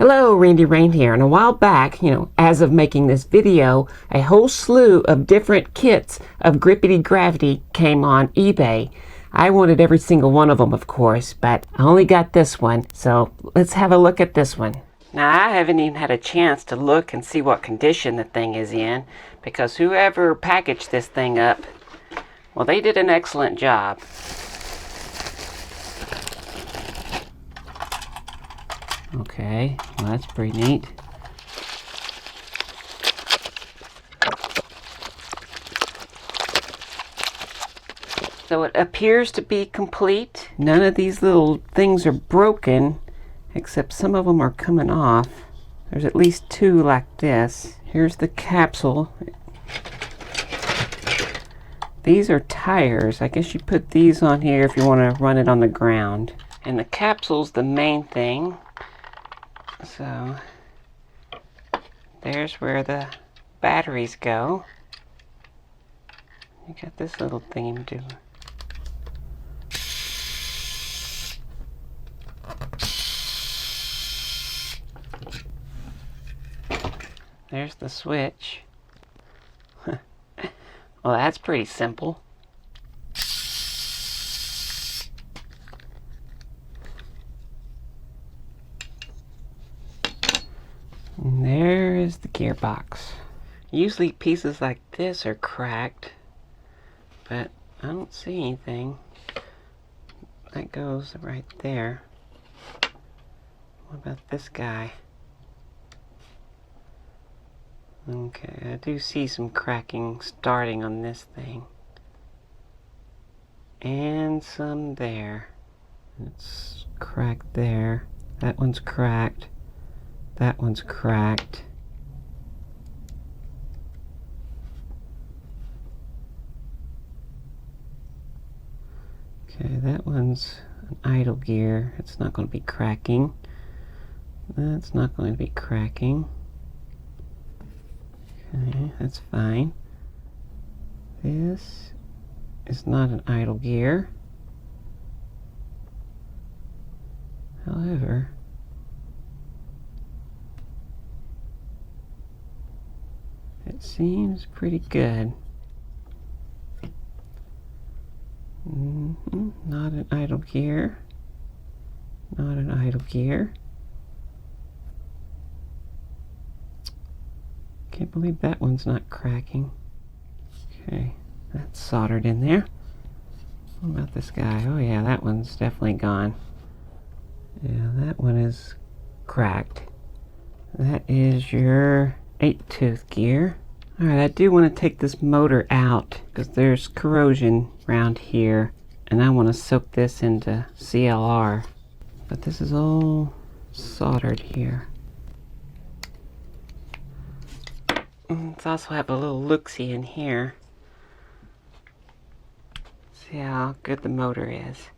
Hello, Randy Rain here, and a while back, as of making this video, a whole slew of different kits of Grippidee Gravidee came on eBay. I wanted every single one of them, of course, but I only got this one, so let's have a look at this one. Now, I haven't even had a chance to look and see what condition the thing is in, because whoever packaged this thing up, well, they did an excellent job. Okay, well, that's pretty neat. So it appears to be complete. None of these little things are broken, except some of them are coming off. There's at least two like this. Here's the capsule. These are tires. I guess you put these on here if you want to run it on the ground. And the capsule's the main thing. So there's where the batteries go. You got this little thing to do. There's the switch. Well, that's pretty simple. And there is the gearbox. Usually pieces like this are cracked, but I don't see anything. That goes right there. What about this guy? Okay, I do see some cracking starting on this thing. And some there. It's cracked there. That one's cracked. That one's cracked. Okay, that one's an idle gear. It's not going to be cracking. That's not going to be cracking. Okay, that's fine. This is not an idle gear. However, it seems pretty good. Not an idle gear. Not an idle gear. Can't believe that one's not cracking. Okay, that's soldered in there. What about this guy? Oh yeah, that one's definitely gone. Yeah, that one is cracked. That is your 8-tooth gear. Alright, I do want to take this motor out because there's corrosion around here, and I want to soak this into CLR. But this is all soldered here. Let's also have a little look-see in here. See how good the motor is.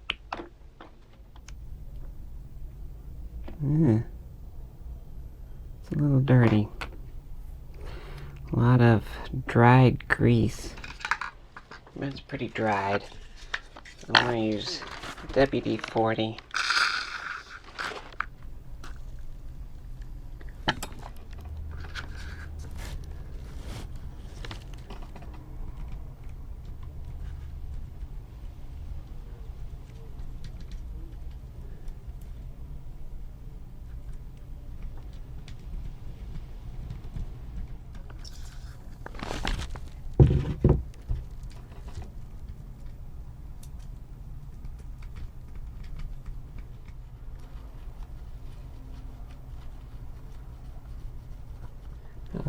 It's a little dirty. A lot of dried grease. It's pretty dried. I'm going to use WD-40.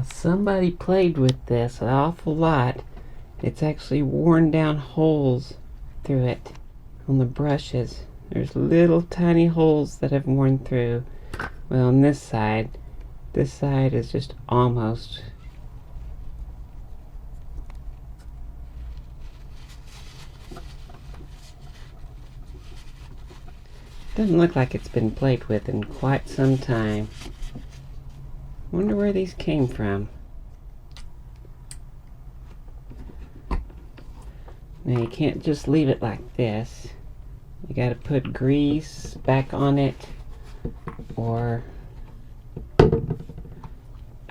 Somebody played with this an awful lot. It's actually worn down holes through it on the brushes. There's little tiny holes that have worn through. Well, on this side is just almost. Doesn't look like it's been played with in quite some time. Wonder where these came from. Now you can't just leave it like this. You gotta put grease back on it, or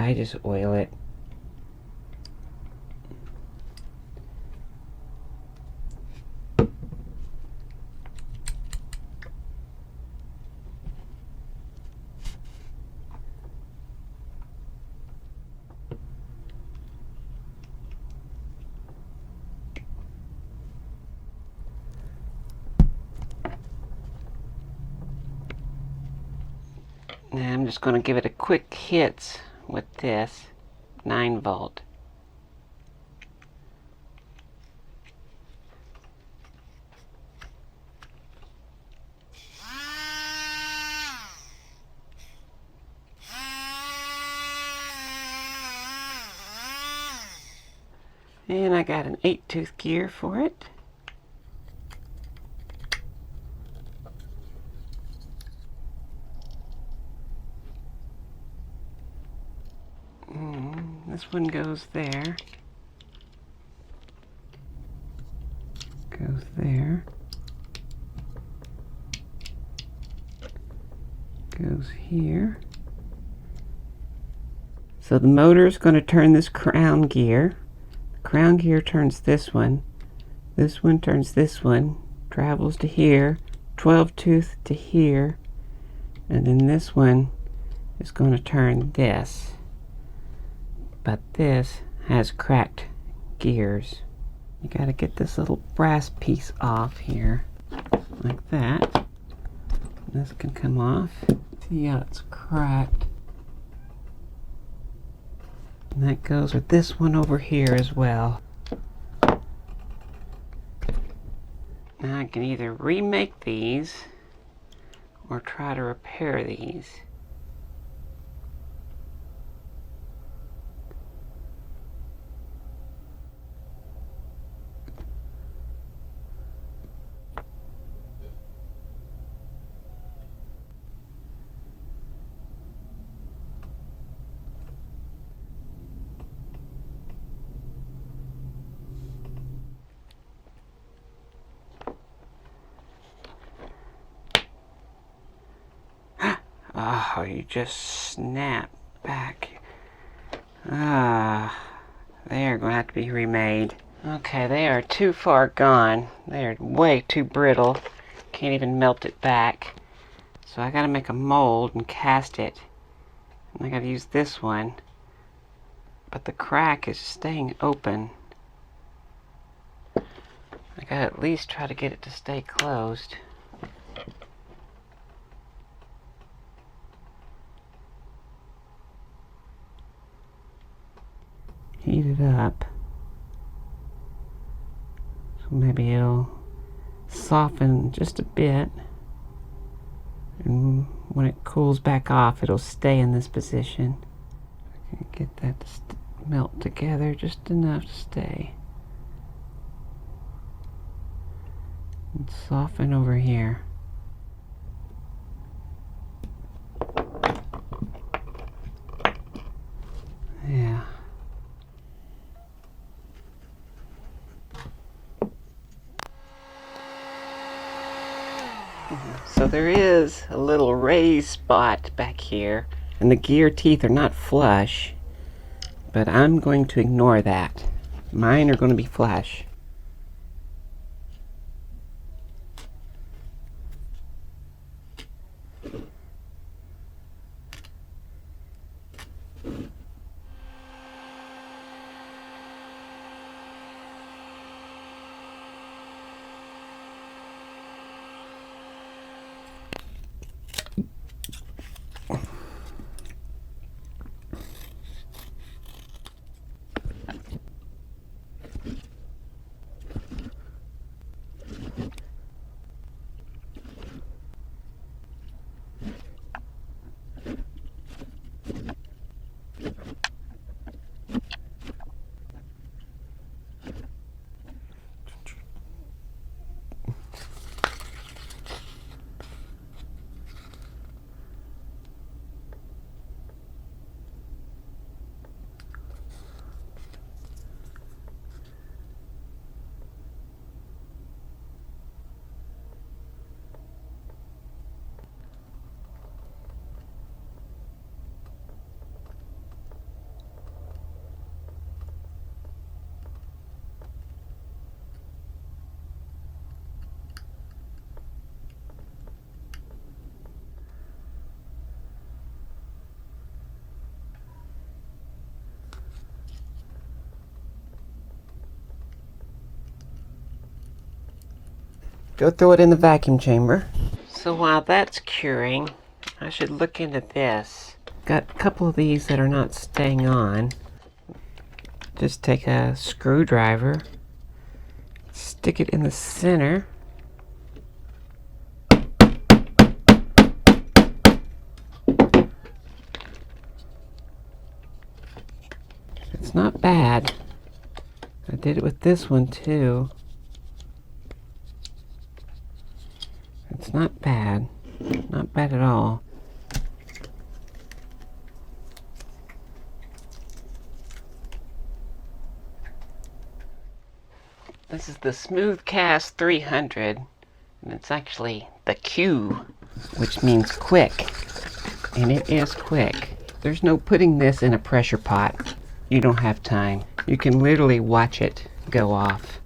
I just oil it. Now I'm just going to give it a quick hits with this 9-volt. And I got an 8-tooth gear for it. This one goes there. Goes there. Goes here. So the motor is going to turn this crown gear. The crown gear turns this one. This one turns this one. Travels to here. 12-tooth to here. And then this one is going to turn this. But this has cracked gears. You got to get this little brass piece off here, like that. This can come off. See how it's cracked. And that goes with this one over here as well. Now I can either remake these or try to repair these. Oh, you just snap back. Ah, they are going to have to be remade. Okay, they are too far gone. They are way too brittle. Can't even melt it back. So I got to make a mold and cast it. And I got to use this one. But the crack is staying open. I got to at least try to get it to stay closed. Heat it up. So maybe it'll soften just a bit. And when it cools back off, it'll stay in this position. I can get that to melt together just enough to stay. And soften over here. Yeah. So there is a little raised spot back here, and the gear teeth are not flush, but I'm going to ignore that. Mine are going to be flush. go throw it in the vacuum chamber. So while that's curing, I should look into this. Got a couple of these that are not staying on. Just take a screwdriver, stick it in the center. It's not bad. I did it with this one too. It's not bad. Not bad at all. This is the Smooth Cast 300, and it's actually the Q, which means quick. And it is quick. There's no putting this in a pressure pot. You don't have time. You can literally watch it go off.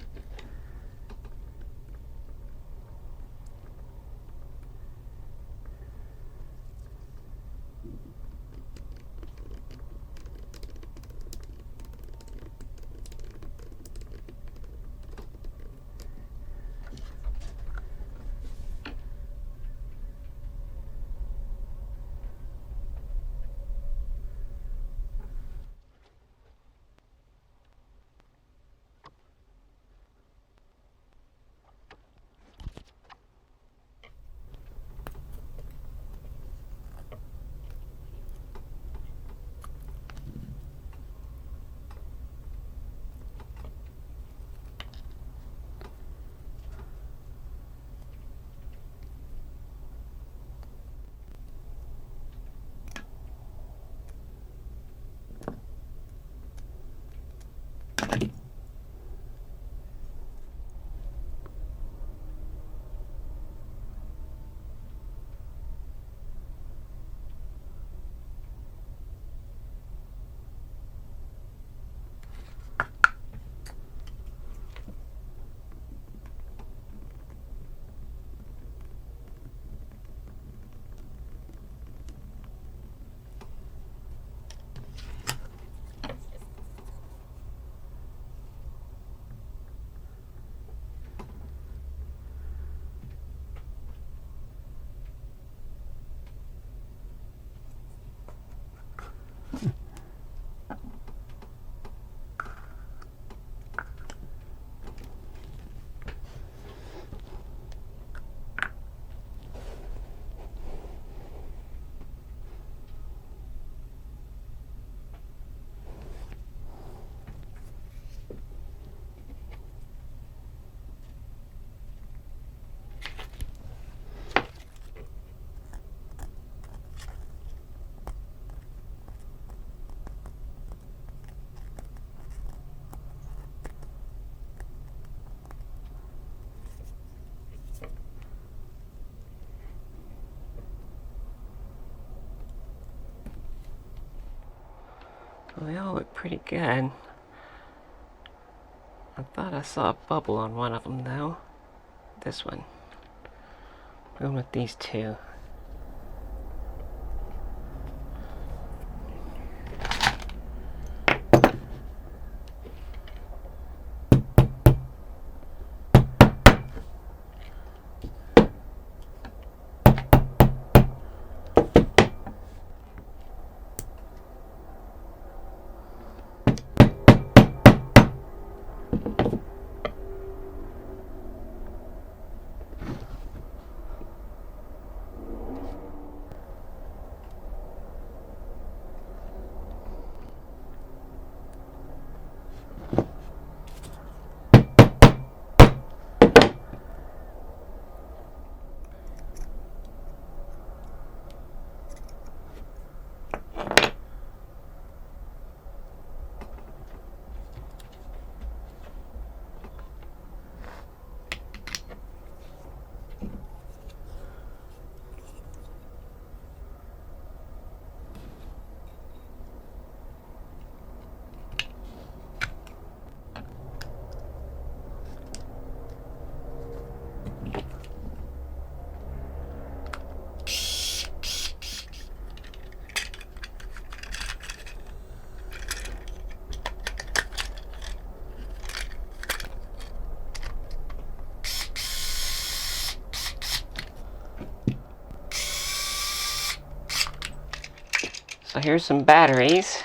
Well, they all look pretty good. I thought I saw a bubble on one of them though. This one. Going with these two. So here's some batteries.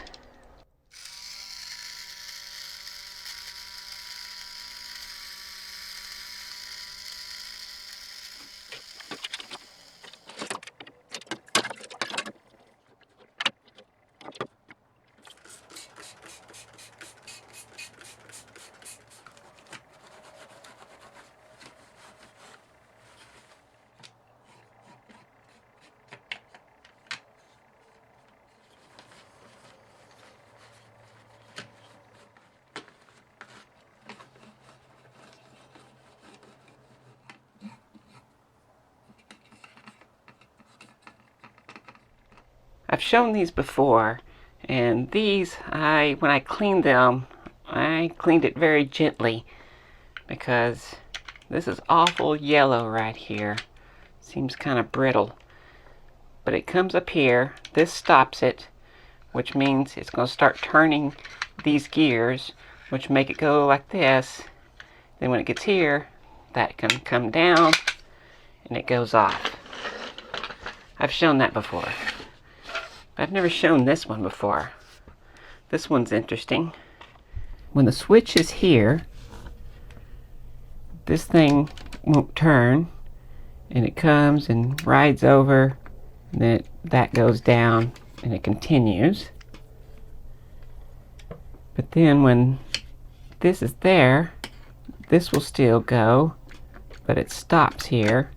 I've shown these before, and these, when I cleaned them, I cleaned it very gently because this is awful yellow right here. Seems kind of brittle. But it comes up here, this stops it, which means it's going to start turning these gears, which make it go like this. Then when it gets here, that can come down and it goes off. I've shown that before. I've never shown this one before. This one's interesting. When the switch is here, this thing won't turn, and it comes and rides over, and then that goes down and it continues. But then when this is there, this will still go, but it stops here,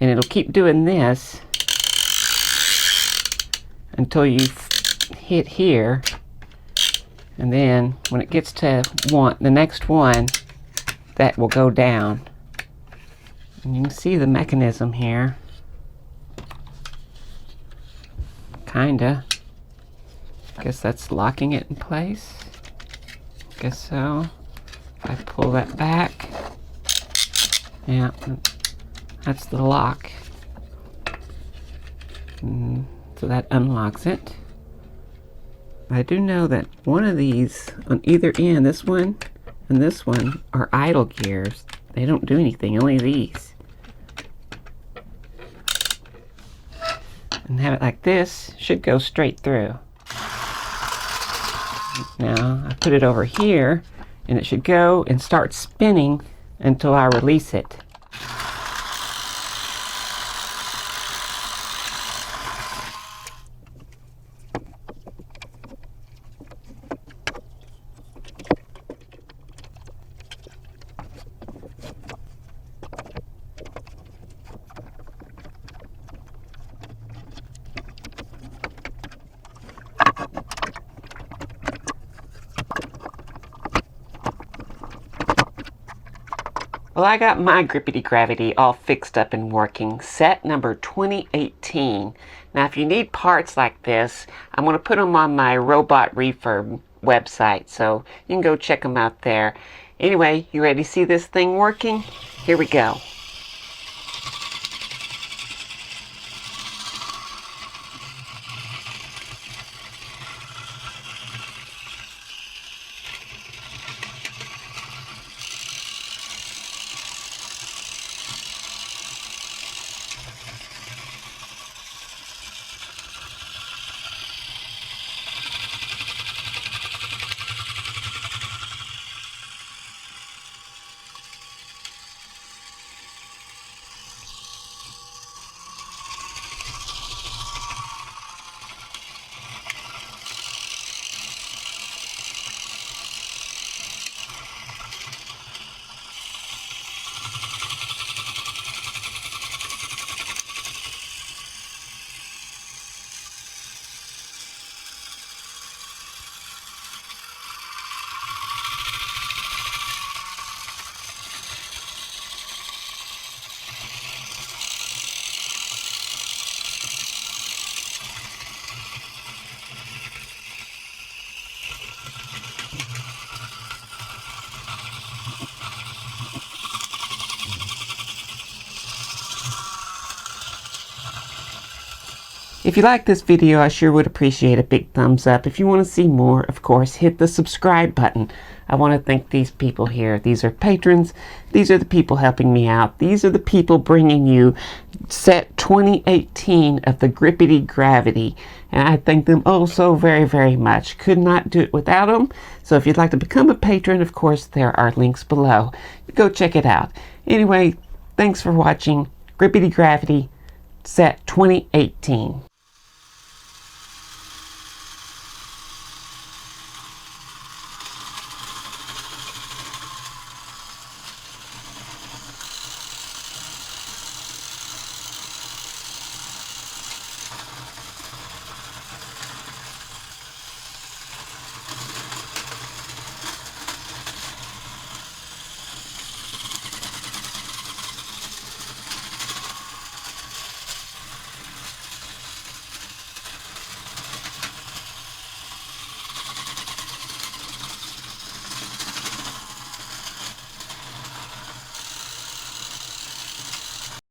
and it'll keep doing this until you hit here, and then when it gets to the next one, that will go down. And you can see the mechanism here. Kinda. Guess that's locking it in place. Guess so. If I pull that back, yeah, that's the lock. So that unlocks it. I do know that one of these on either end, this one and this one, are idle gears. They don't do anything, only these. And have it like this, should go straight through. Now I put it over here, and it should go and start spinning until I release it. Well, I got my Grippidee Gravidee all fixed up and working, set number 2018. Now, if you need parts like this, I'm going to put them on my Robot Refurb website, so you can go check them out there. Anyway, you ready to see this thing working? Here we go. If you like this video, I sure would appreciate a big thumbs up. If you want to see more, of course, hit the subscribe button. I want to thank these people here. These are patrons. These are the people helping me out. These are the people bringing you set 2018 of the Grippidee Gravidee. And I thank them oh so very, very much. Could not do it without them. So if you'd like to become a patron, of course, there are links below. Go check it out. Anyway, thanks for watching Grippidee Gravidee set 2018.